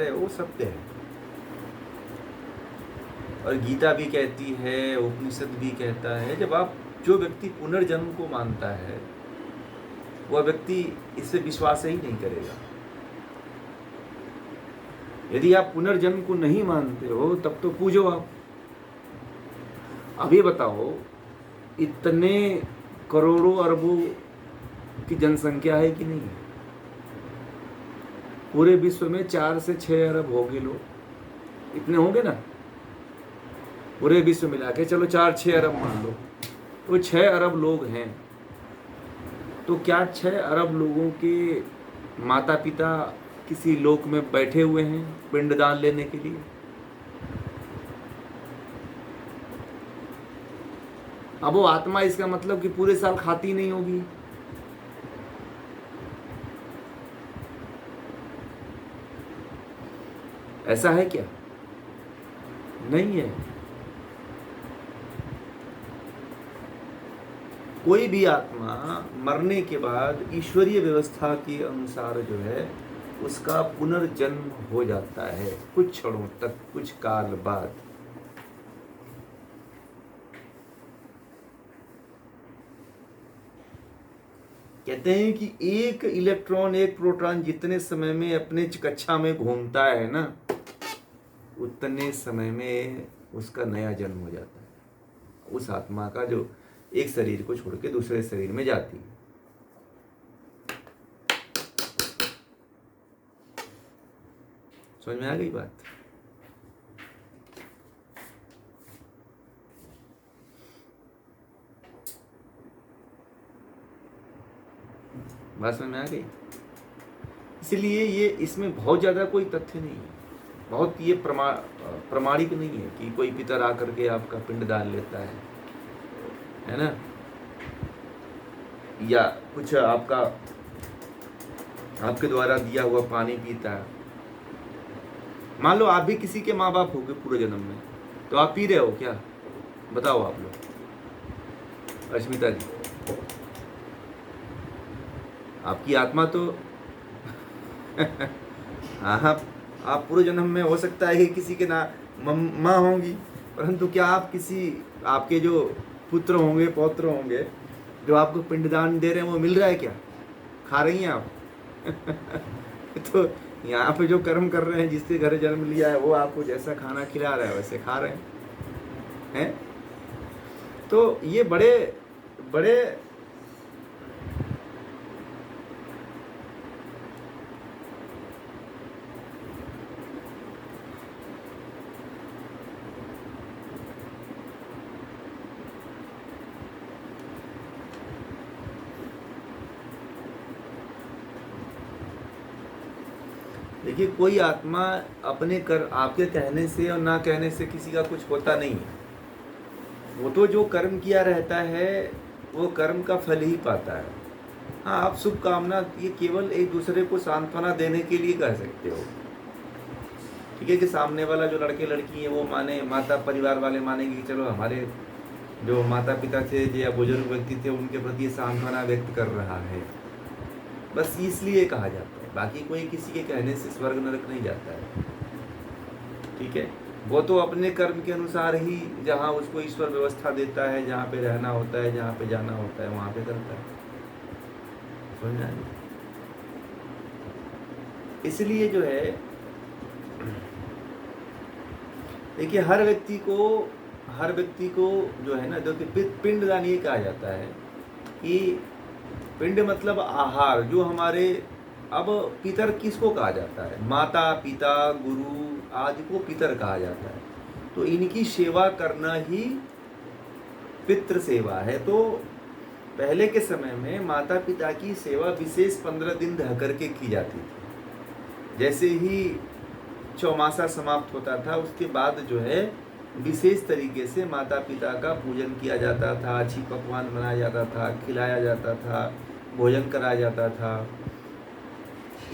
है वो सत्य है। और गीता भी कहती है, उपनिषद भी कहता है, जब आप जो व्यक्ति पुनर्जन्म को मानता है वह व्यक्ति इससे विश्वास ही नहीं करेगा। यदि आप पुनर्जन्म को नहीं मानते हो तब तो पूजो आप। अब ये बताओ, इतने करोड़ों अरबों की जनसंख्या है कि नहीं है? पूरे विश्व में 4 से 6 अरब होंगे लोग, इतने होंगे ना पूरे विश्व मिला के। चलो 4-6 अरब मान लो, तो 6 अरब लोग हैं। तो क्या 6 अरब लोगों के माता पिता किसी लोक में बैठे हुए हैं पिंडदान लेने के लिए? अब वो आत्मा, इसका मतलब कि पूरे साल खाती नहीं होगी। ऐसा है क्या? नहीं है। कोई भी आत्मा मरने के बाद ईश्वरीय व्यवस्था के अनुसार जो है उसका पुनर्जन्म हो जाता है कुछ क्षणों तक, कुछ काल बाद। कहते हैं कि एक इलेक्ट्रॉन, एक प्रोटॉन जितने समय में अपने कक्षा में घूमता है ना, उतने समय में उसका नया जन्म हो जाता है। उस आत्मा का जो एक शरीर को छोड़ के दूसरे शरीर में जाती है। समझ में आ गई बात? बात समझ में आ गई? इसलिए ये इसमें बहुत ज़्यादा कोई तथ्य नहीं है, बहुत ये प्रमाणिक नहीं है कि कोई पितर आकर के आपका पिंड डाल लेता है ना, या कुछ आपके द्वारा दिया हुआ पानी पीता है। मान लो आप भी किसी के माँ बाप हो गए पूरे जन्म में, तो आप पी रहे हो क्या? बताओ आप लोग। अश्मिता जी, आपकी आत्मा तो हाँ, आप पूरे जन्म में हो सकता है कि किसी के ना माँ होंगी, परंतु क्या आप आपके जो पुत्र होंगे, पौत्र होंगे, जो आपको पिंडदान दे रहे हैं, वो मिल रहा है क्या? खा रही हैं आप? तो यहाँ पे जो कर्म कर रहे हैं, जिसके घर जन्म लिया है, वो आपको जैसा खाना खिला रहा है वैसे खा रहे हैं। तो ये बड़े बड़े देखिए, कोई आत्मा आपके कहने से और ना कहने से किसी का कुछ होता नहीं है। वो तो जो कर्म किया रहता है वो कर्म का फल ही पाता है। हाँ, आप शुभकामना ये केवल एक दूसरे को सांत्वना देने के लिए कह सकते हो, ठीक है, कि सामने वाला जो लड़के लड़की है वो माने, माता परिवार वाले मानेंगे कि चलो हमारे जो माता पिता थे या बुजुर्ग व्यक्ति थे उनके प्रति सांत्वना व्यक्त कर रहा है, बस इसलिए कहा जाता है। बाकी कोई किसी के कहने से स्वर्ग नरक नहीं जाता है, ठीक है। वो तो अपने कर्म के अनुसार ही जहाँ उसको ईश्वर व्यवस्था देता है, जहाँ पे रहना होता है, जहाँ पे जाना होता है, वहाँ पे करता है। समझ आए? इसलिए जो है, देखिए, हर व्यक्ति को जो है ना, देखिए पिंडदान ये कहा जाता है कि पिंड मतलब आहार, जो हमारे, अब पितर किसको कहा जाता है? माता पिता गुरु आदि को पितर कहा जाता है। तो इनकी सेवा करना ही पितृ सेवा है। तो पहले के समय में माता पिता की सेवा विशेष 15 दिन रह करके की जाती थी। जैसे ही चौमासा समाप्त होता था उसके बाद जो है विशेष तरीके से माता पिता का पूजन किया जाता था, अच्छी पकवान बनाया जाता था, खिलाया जाता था, भोजन कराया जाता था।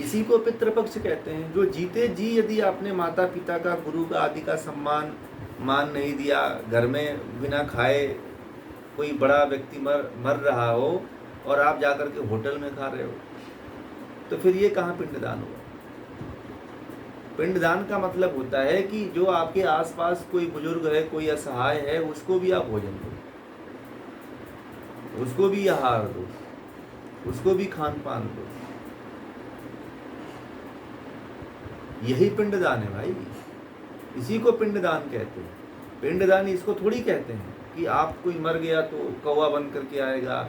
इसी को पितृपक्ष कहते हैं। जो जीते जी यदि आपने माता पिता का, गुरु का आदि का मान नहीं दिया, घर में बिना खाए कोई बड़ा व्यक्ति मर रहा हो और आप जाकर के होटल में खा रहे हो, तो फिर ये कहाँ पिंडदान हुआ? पिंडदान का मतलब होता है कि जो आपके आसपास कोई बुजुर्ग है, कोई असहाय है, उसको भी आप भोजन दो, उसको भी आहार दो, उसको भी खान पान दो। यही पिंडदान है भाई, इसी को पिंडदान कहते हैं। पिंडदान इसको थोड़ी कहते हैं कि आप कोई मर गया तो कौवा बन करके आएगा,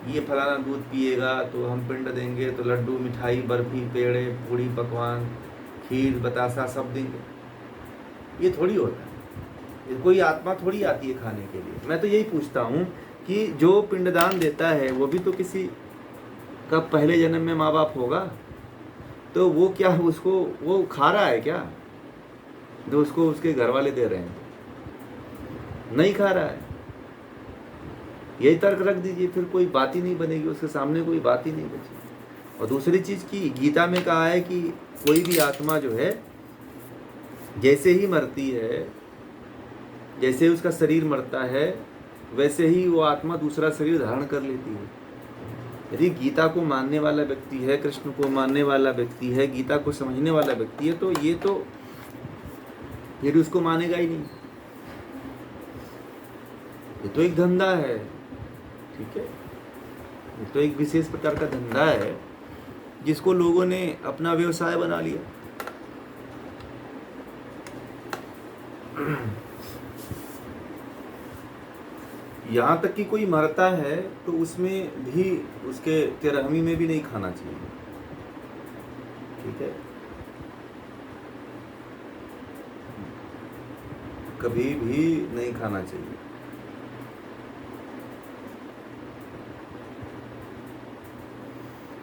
ये फलाना दूध पिएगा तो हम पिंड देंगे, तो लड्डू, मिठाई, बर्फी, पेड़े, पूड़ी, पकवान, खीर, बतासा सब देंगे। ये थोड़ी होता है, ये कोई आत्मा थोड़ी आती है खाने के लिए। मैं तो यही पूछता हूँ कि जो पिंडदान देता है वो भी तो किसी का पहले जन्म में माँ बाप होगा, तो वो क्या उसको वो खा रहा है क्या जो उसको उसके घर वाले दे रहे हैं? नहीं खा रहा है। यही तर्क रख दीजिए, फिर कोई बात ही नहीं बनेगी, उसके सामने कोई बात ही नहीं बची। और दूसरी चीज़ की गीता में कहा है कि कोई भी आत्मा जो है जैसे ही मरती है, जैसे उसका शरीर मरता है, वैसे ही वो आत्मा दूसरा शरीर धारण कर लेती है। यदि गीता को मानने वाला व्यक्ति है, कृष्ण को मानने वाला व्यक्ति है, गीता को समझने वाला व्यक्ति है, तो ये भी उसको मानेगा ही नहीं। ये तो एक धंधा है, ठीक है, ये तो एक विशेष प्रकार का धंधा है जिसको लोगों ने अपना व्यवसाय बना लिया। यहाँ तक कि कोई मरता है तो उसमें भी, उसके तिरहमी में भी नहीं खाना चाहिए, ठीक है, कभी भी नहीं खाना चाहिए।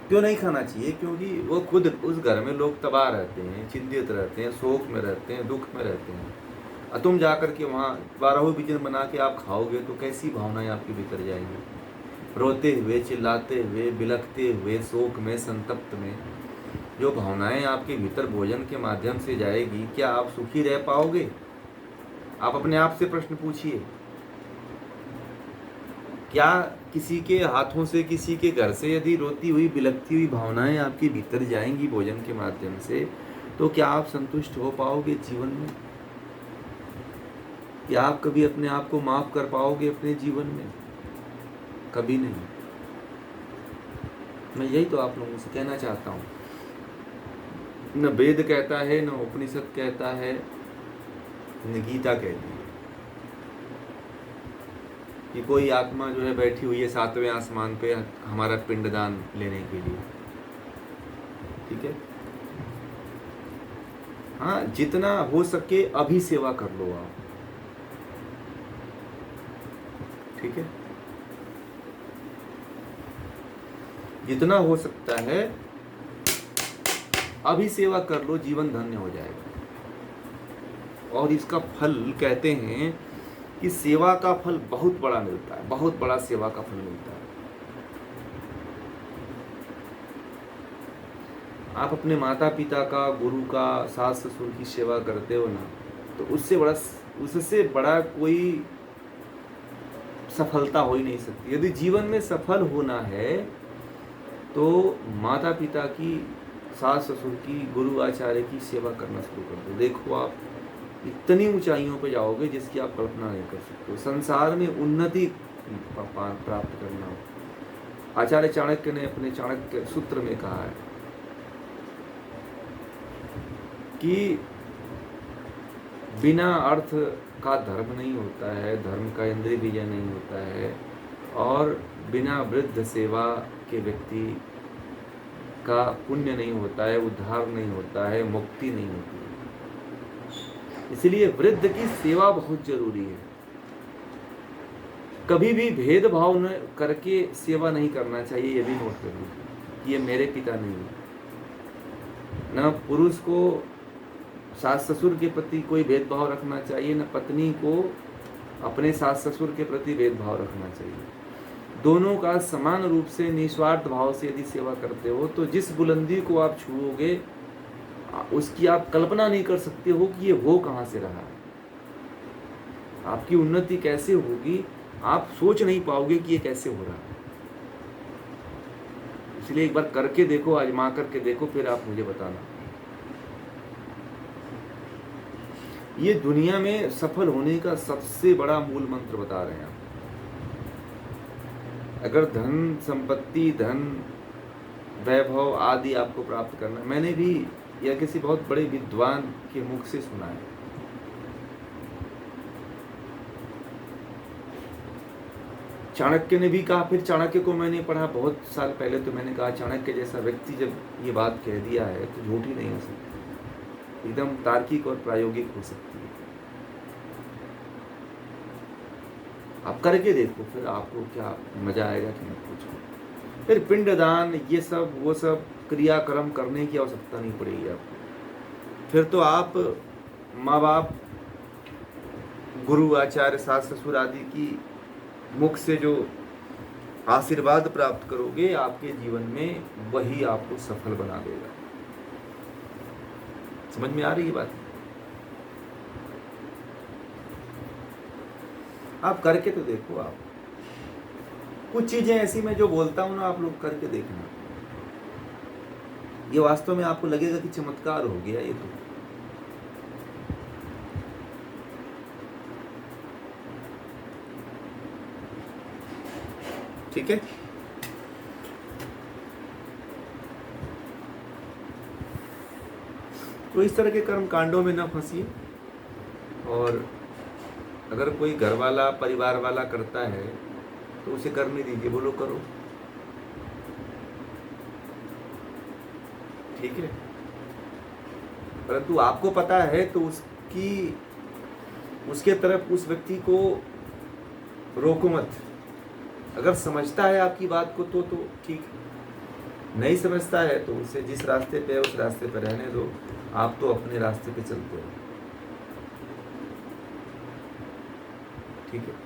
क्यों नहीं खाना चाहिए? क्योंकि वो खुद उस घर में लोग तबाह रहते हैं, चिंतित रहते हैं, शोक में रहते हैं, दुख में रहते हैं, और तुम जाकर के वहाँ 12वें भोजन बना के आप खाओगे तो कैसी भावनाएं आपके भीतर जाएंगी? रोते हुए, चिल्लाते हुए, बिलखते हुए, शोक में, संतप्त में जो भावनाएं आपके भीतर भोजन के माध्यम से जाएगी, क्या आप सुखी रह पाओगे? आप अपने आप से प्रश्न पूछिए। क्या किसी के हाथों से, किसी के घर से यदि रोती हुई, बिलखती हुई भावनाएं आपके भीतर जाएंगी भोजन के माध्यम से, तो क्या आप संतुष्ट हो पाओगे जीवन में? क्या आप कभी अपने आप को माफ कर पाओगे अपने जीवन में? कभी नहीं। मैं यही तो आप लोगों से कहना चाहता हूँ। न वेद कहता है, न उपनिषद कहता है, न गीता कहती है कि कोई आत्मा जो है बैठी हुई है 7वें आसमान पे हमारा पिंडदान लेने के लिए, ठीक है। हाँ, जितना हो सके अभी सेवा कर लो आप, ठीक है, जितना हो सकता है अभी सेवा कर लो, जीवन धन्य हो जाएगा। और इसका फल कहते हैं कि सेवा का फल बहुत बड़ा मिलता है, बहुत बड़ा सेवा का फल मिलता है। आप अपने माता पिता का, गुरु का, सास ससुर की सेवा करते हो ना, तो उससे बड़ा कोई सफलता हो ही नहीं सकती। यदि जीवन में सफल होना है तो माता पिता की, सास ससुर की, गुरु आचार्य की सेवा करना शुरू कर दो। देखो आप इतनी ऊंचाइयों पर जाओगे जिसकी आप कल्पना नहीं कर सकते। संसार में उन्नति प्राप्त करना हो, आचार्य चाणक्य ने अपने चाणक्य सूत्र में कहा है कि बिना अर्थ का धर्म नहीं होता है, धर्म का इंद्रिय विजय नहीं होता है, और बिना वृद्ध सेवा के व्यक्ति का पुण्य नहीं होता है, उद्धार नहीं होता है, मुक्ति नहीं होती है। इसलिए वृद्ध की सेवा बहुत जरूरी है। कभी भी भेदभाव न करके सेवा नहीं करना चाहिए, ये भी नोट करिए कि ये मेरे पिता नहीं है। न पुरुष को सास ससुर के प्रति कोई भेदभाव रखना चाहिए, न पत्नी को अपने सास ससुर के प्रति भेदभाव रखना चाहिए। दोनों का समान रूप से निस्वार्थ भाव से यदि सेवा करते हो तो जिस बुलंदी को आप छूओगे उसकी आप कल्पना नहीं कर सकते हो कि ये हो कहाँ से रहा है। आपकी उन्नति कैसे होगी आप सोच नहीं पाओगे कि ये कैसे हो रहा है। इसलिए एक बार करके देखो, आजमा करके देखो, फिर आप मुझे बताना। ये दुनिया में सफल होने का सबसे बड़ा मूल मंत्र बता रहे हैं। अगर धन संपत्ति, धन वैभव आदि आपको प्राप्त करना, मैंने भी या किसी बहुत बड़े विद्वान के मुख से सुना है, चाणक्य ने भी कहा। फिर चाणक्य को मैंने पढ़ा बहुत साल पहले, तो मैंने कहा चाणक्य जैसा व्यक्ति जब ये बात कह दिया है तो झूठ ही नहीं हो सकती, एकदम तार्किक और प्रायोगिक हो सकती है। आप करके देखो, फिर आपको क्या मजा आएगा कि मत पूछो। फिर पिंडदान, ये सब वो सब क्रियाक्रम करने की आवश्यकता नहीं पड़ेगी आपको। फिर तो आप माँ बाप, गुरु आचार्य, सास ससुर आदि की मुख से जो आशीर्वाद प्राप्त करोगे आपके जीवन में, वही आपको सफल बना देगा। समझ में आ रही है बात? आप करके तो देखो। आप कुछ चीजें ऐसी मैं जो बोलता हूं ना, आप लोग करके देखना, ये वास्तव में आपको लगेगा कि चमत्कार हो गया ये तो। ठीक है, तो इस तरह के कर्म कांडों में न फंसिए। और अगर कोई घर वाला, परिवार वाला करता है तो उसे करने दीजिए, बोलो करो, ठीक है। परंतु आपको पता है तो उसके तरफ उस व्यक्ति को रोको मत। अगर समझता है आपकी बात को तो ठीक है, नहीं समझता है तो उसे जिस रास्ते पे है उस रास्ते पे रहने दो। आप तो अपने रास्ते पे चलते हो, ठीक है।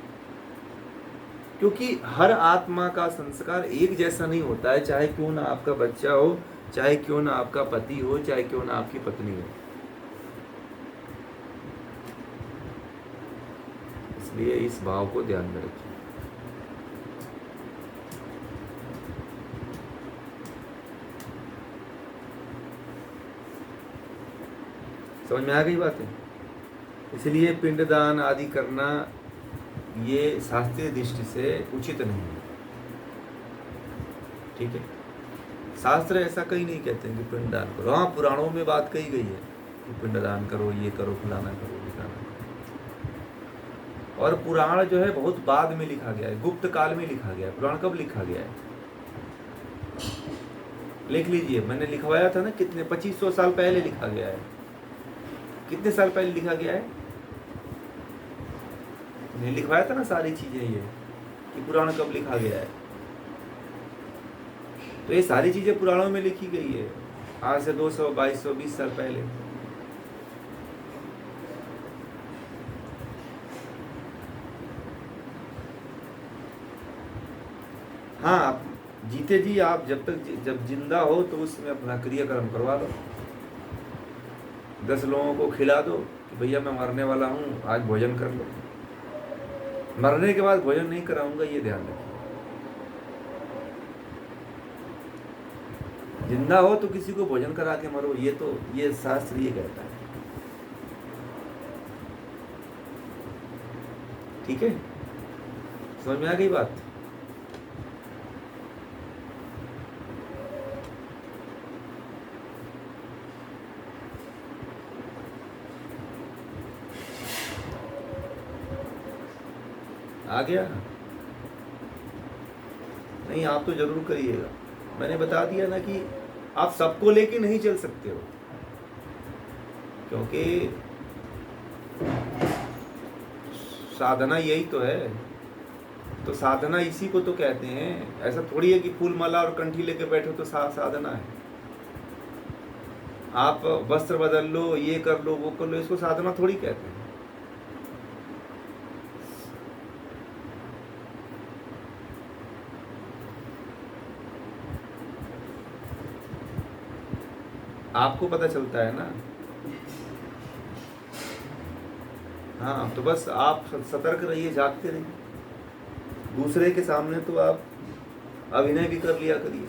क्योंकि हर आत्मा का संस्कार एक जैसा नहीं होता है, चाहे क्यों ना आपका बच्चा हो, चाहे क्यों ना आपका पति हो, चाहे क्यों ना आपकी पत्नी हो। इसलिए इस भाव को ध्यान में रखिए। समझ में आ गई बात है? इसलिए पिंडदान आदि करना ये शास्त्रीय दृष्टि से उचित नहीं है, ठीक है। शास्त्र ऐसा कहीं नहीं कहते हैं कि पिंडदान करो। हाँ, पुराणों में बात कही गई है कि पिंडदान करो, ये करो, फलाना करो, दिखाना। और पुराण जो है बहुत बाद में लिखा गया है, गुप्त काल में लिखा गया है। पुराण कब लिखा गया है? लिख लीजिए, मैंने लिखवाया था ना, कितने 2500 साल पहले लिखा गया है। कितने साल पहले लिखा गया है? मैंने लिखवाया था ना सारी चीजें, ये कि पुराण कब लिखा गया है। तो ये सारी चीजें पुराणों में लिखी गई है, आज से 200, 2200, 20 साल पहले। हाँ, आप जीते जी, आप जब जिंदा हो तो उसमें अपना क्रियाक्रम करवा दो। 10 लोगों को खिला दो कि भैया मैं मरने वाला हूँ, आज भोजन कर लो। मरने के बाद भोजन नहीं कराऊंगा, ये ध्यान रखिए। जिंदा हो तो किसी को भोजन करा के मरो, ये शास्त्र ये कहता है, ठीक है। समझ में आ गई बात? आ गया? नहीं, आप तो जरूर करिएगा। मैंने बता दिया ना कि आप सबको लेके नहीं चल सकते हो, क्योंकि साधना यही तो है। तो साधना इसी को तो कहते हैं। ऐसा थोड़ी है कि फूल माला और कंठी लेके बैठो तो साधना है। आप वस्त्र बदल लो, ये कर लो, वो कर लो, इसको साधना थोड़ी कहते हैं। आपको पता चलता है ना। हाँ, तो बस आप सतर्क रहिए, जागते रहिए। दूसरे के सामने तो आप अभिनय भी कर लिया करिए।